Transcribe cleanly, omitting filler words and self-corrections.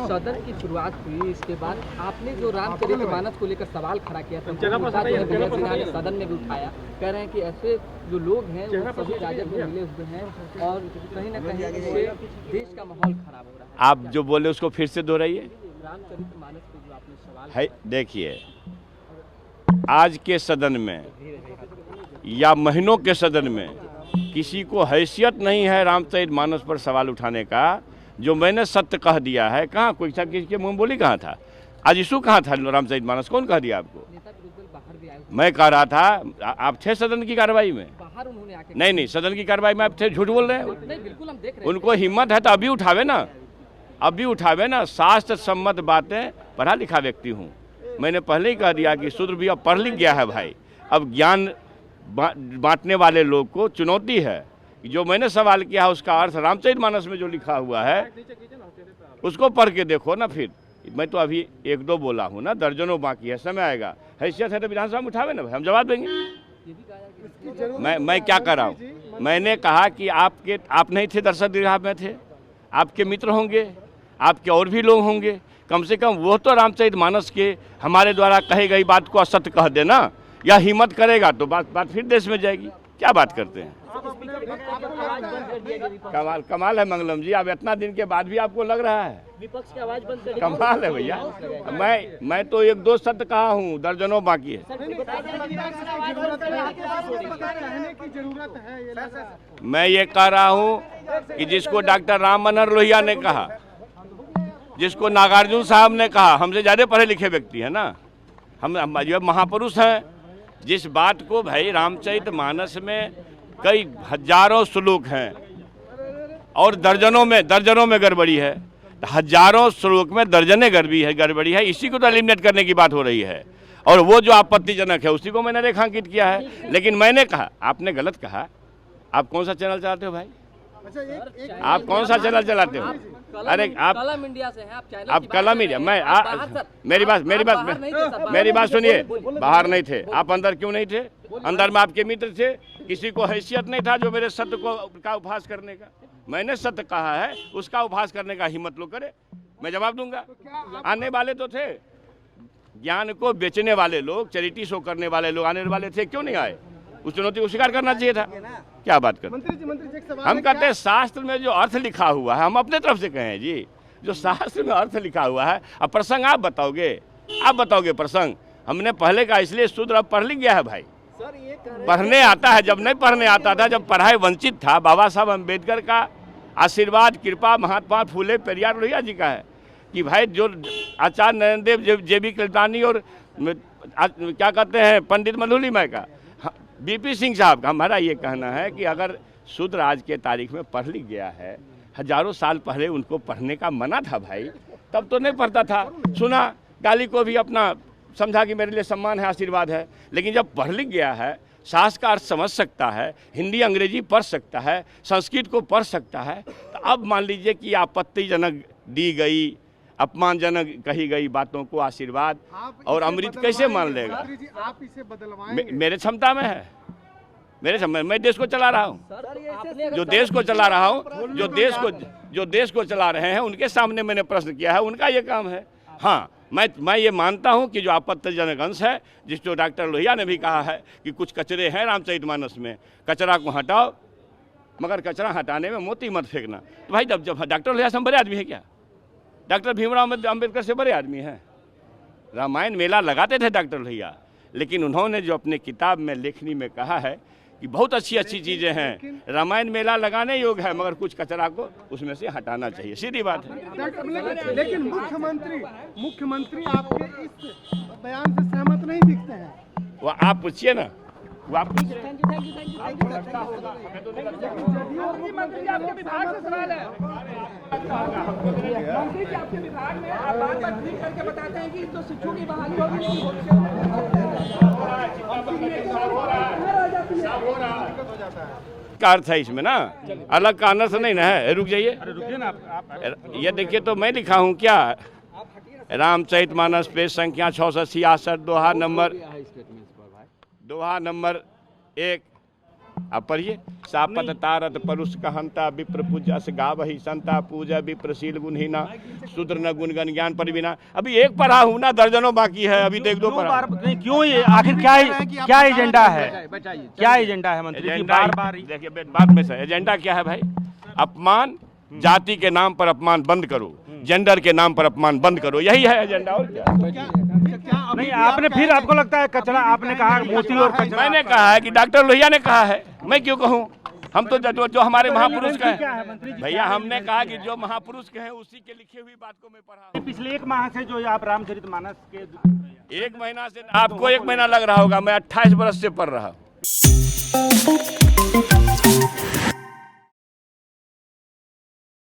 सदन की शुरुआत हुई, इसके बाद आपने जो रामचरितमानस को लेकर सवाल खड़ा किया था, वो मुद्दा जो है विजय सिन्हा ने सदन में भी उठाया। कह रहे हैं कि ऐसे जो लोग हैं वो सभी राजद में मिले हुए हैं और कहीं ना कहीं इससे देश का माहौल खराब हो रहा है। आप जो बोले उसको फिर से दोहराइए। रामचरितमानस पे जो आपने सवाल है, देखिए आज के सदन में या महीनों के सदन में किसी को हैसियत नहीं है रामचरितमानस पर सवाल उठाने का। जो मैंने सत्य कह दिया है, कहाँ कोई था, किसी के मुंह बोली कहाँ था, आज इशू कहाँ था रामचरितमानस, कौन कह दिया आपको? मैं कह रहा था, आप थे सदन की कार्रवाई में? बाहर उन्होंने आके नहीं, सदन की कार्रवाई में आप थे, झूठ बोल रहे हैं। नहीं, बिल्कुल हम देख रहे हैं। उनको हिम्मत है तो अभी उठावे ना, अभी उठावे ना। शास्त्र सम्मत बातें, पढ़ा लिखा व्यक्ति हूँ। मैंने पहले ही कह दिया कि शूद्र भी अब पढ़ लिख गया है भाई। अब ज्ञान बांटने वाले लोग को चुनौती है। जो मैंने सवाल किया है उसका अर्थ रामचरितमानस में जो लिखा हुआ है उसको पढ़ के देखो ना। फिर मैं तो अभी एक दो बोला हूँ ना, दर्जनों बाकी है, समय आएगा। हैसियत है तो विधानसभा में उठावे ना भाई, हम जवाब देंगे। मैं क्या कर रहा हूँ, मैंने कहा कि आप नहीं थे, दर्शक गृह में थे, आपके मित्र होंगे, आपके और भी लोग होंगे। कम से कम वो तो रामचरितमानस के हमारे द्वारा कही गई बात को असत्य कह देना, या हिम्मत करेगा तो बात फिर देश में जाएगी। क्या बात करते हैं? कमाल है मंगलम जी, अब इतना दिन के बाद भी आपको लग रहा है विपक्ष की आवाज बंद कर। कमाल है भैया। मैं तो एक दो सत्य कहा हूँ, दर्जनों बाकी है। मैं ये कह रहा हूँ कि जिसको डॉक्टर राम मनोहर लोहिया ने कहा, जिसको नागार्जुन साहब ने कहा, हमसे ज़्यादा पढ़े लिखे व्यक्ति है ना, हम जो महापुरुष हैं। जिस बात को भाई रामचरितमानस में कई हजारों श्लोक हैं और दर्जनों में गड़बड़ी है, हजारों श्लोक में दर्जनें गड़बड़ी है। इसी को तो एलिमिनेट करने की बात हो रही है और वो जो आपत्तिजनक है उसी को मैंने रेखांकित किया है। लेकिन मैंने कहा, आपने गलत कहा। आप कौन सा चैनल चलाते हो भाई? आप कौन सा चैनल चलाते हो? अरे आप कलम इंडिया से हैं, आप चैनल आप कलम मीडिया। मेरी बात सुनिए। बाहर नहीं थे आप, अंदर क्यों नहीं थे? अंदर में आपके मित्र थे, किसी को हैसियत नहीं था जो मेरे सत्य का उपहास करने का। मैंने सत्य कहा है, उसका उपहास करने का हिम्मत लोग करे, मैं जवाब दूंगा। आने वाले तो थे, ज्ञान को बेचने वाले लोग, चैरिटी शो करने वाले लोग आने वाले थे, क्यों नहीं आए? उस चुनौती को स्वीकार करना चाहिए था। क्या बात करते? हम कहते हैं शास्त्र में जो अर्थ लिखा हुआ है, हम अपने तरफ से कहें जी, जो शास्त्र में अर्थ लिखा हुआ है। अब प्रसंग आप बताओगे प्रसंग। हमने पहले कहा, इसलिए शूद्र अब पढ़ लिख गया है भाई। पढ़ने आता है, जब नहीं पढ़ने आता था, जब पढ़ाई वंचित था, बाबा साहब अम्बेडकर का आशीर्वाद, कृपा महात्मा फूले पेरियार लोहिया जी का है कि भाई जो आचार्य नरेंद्र देव, JB कृपलानी और क्या कहते हैं पंडित मधुलिमय का, BP सिंह साहब का, हमारा ये कहना है कि अगर शूद्र आज के तारीख में पढ़ लिख गया है, हजारों साल पहले उनको पढ़ने का मना था भाई, तब तो नहीं पढ़ता था। सुना, गाली को भी अपना समझा कि मेरे लिए सम्मान है, आशीर्वाद है। लेकिन जब पढ़ लिख गया है, शास्त्र का अर्थ समझ सकता है, हिंदी अंग्रेजी पढ़ सकता है, संस्कृत को पढ़ सकता है, तो अब मान लीजिए कि आपत्तिजनक दी गई, अपमानजनक कही गई बातों को आशीर्वाद और अमृत कैसे मान लेगा? आप इसे बदलवाएंगे? मेरे क्षमता में है, मैं देश को चला रहा हूँ। जो देश को चला रहा हूँ, जो देश को चला रहे हैं, उनके सामने मैंने प्रश्न किया है, उनका ये काम है। हाँ, मैं ये मानता हूँ कि जो आपत्तिजनक अंश है, जिसको डॉक्टर लोहिया ने भी कहा है कि कुछ कचरे हैं रामचरितमानस में, कचरा को हटाओ, मगर कचरा हटाने में मोती मत फेंकना। तो भाई जब डॉक्टर लोहिया से हम बड़े आदमी है क्या? डॉक्टर भीमराव अम्बेडकर से बड़े आदमी हैं। रामायण मेला लगाते थे डॉक्टर लोहिया, लेकिन उन्होंने जो अपने किताब में लेखनी में कहा है कि बहुत अच्छी चीज़ें हैं, रामायण मेला लगाने योग्य है, मगर कुछ कचरा को उसमें से हटाना चाहिए, सीधी बात है। लेकिन मुख्यमंत्री आपके इस बयान से सहमत नहीं दिखते हैं। वो आप पूछिए ना, वो आप पूछिए। मंत्री आपके विभाग से सवाल है। मंत्री जी आपके विभाग में आप बार-बार ट्वीट करके बताते हैं कि तो शिक्षकों की बहाली होगी का अर्थ है इसमें ना, अलग का अनर्थ नहीं ना है। रुक जाइए, रुकिए ना आप। ये देखिए, तो मैं लिखा हूँ क्या, रामचरितमानस पेज संख्या 666 दोहा नंबर 1 आप पढ़िए। सापत तारत परुष कहंता विप्र पूजा से गावहि संता पूजा विप्रशील गुणहीना शूद्र न गुण गण ज्ञान परिवीना। अभी एक पढ़ा हूँ ना, दर्जनों बाकी है, अभी देख दो पढ़ा। नहीं, क्यों ये आखिर क्या एजेंडा है? क्या एजेंडा है मंत्री जी? बार-बार देखिए बात में से एजेंडा क्या है भाई? अपमान, जाति के नाम पर अपमान बंद करो, जेंडर के नाम पर अपमान बंद करो, यही है एजेंडा। और क्या? नहीं, आपने फिर आपको लगता है कचरा, आपने कहा मोती और कचरा। मैंने कहा है कि डॉक्टर लोहिया ने कहा है, मैं क्यों कहूँ? हम तो जो हमारे महापुरुष का है भैया, हमने कहा कि जो महापुरुष के हैं उसी के लिखी हुई बात को मैं पढ़ा। पिछले 1 माह से जो आप रामचरितमानस के 1 महीना से, आपको 1 महीना लग रहा होगा, मैं 28 बरस से पढ़ रहा हूँ।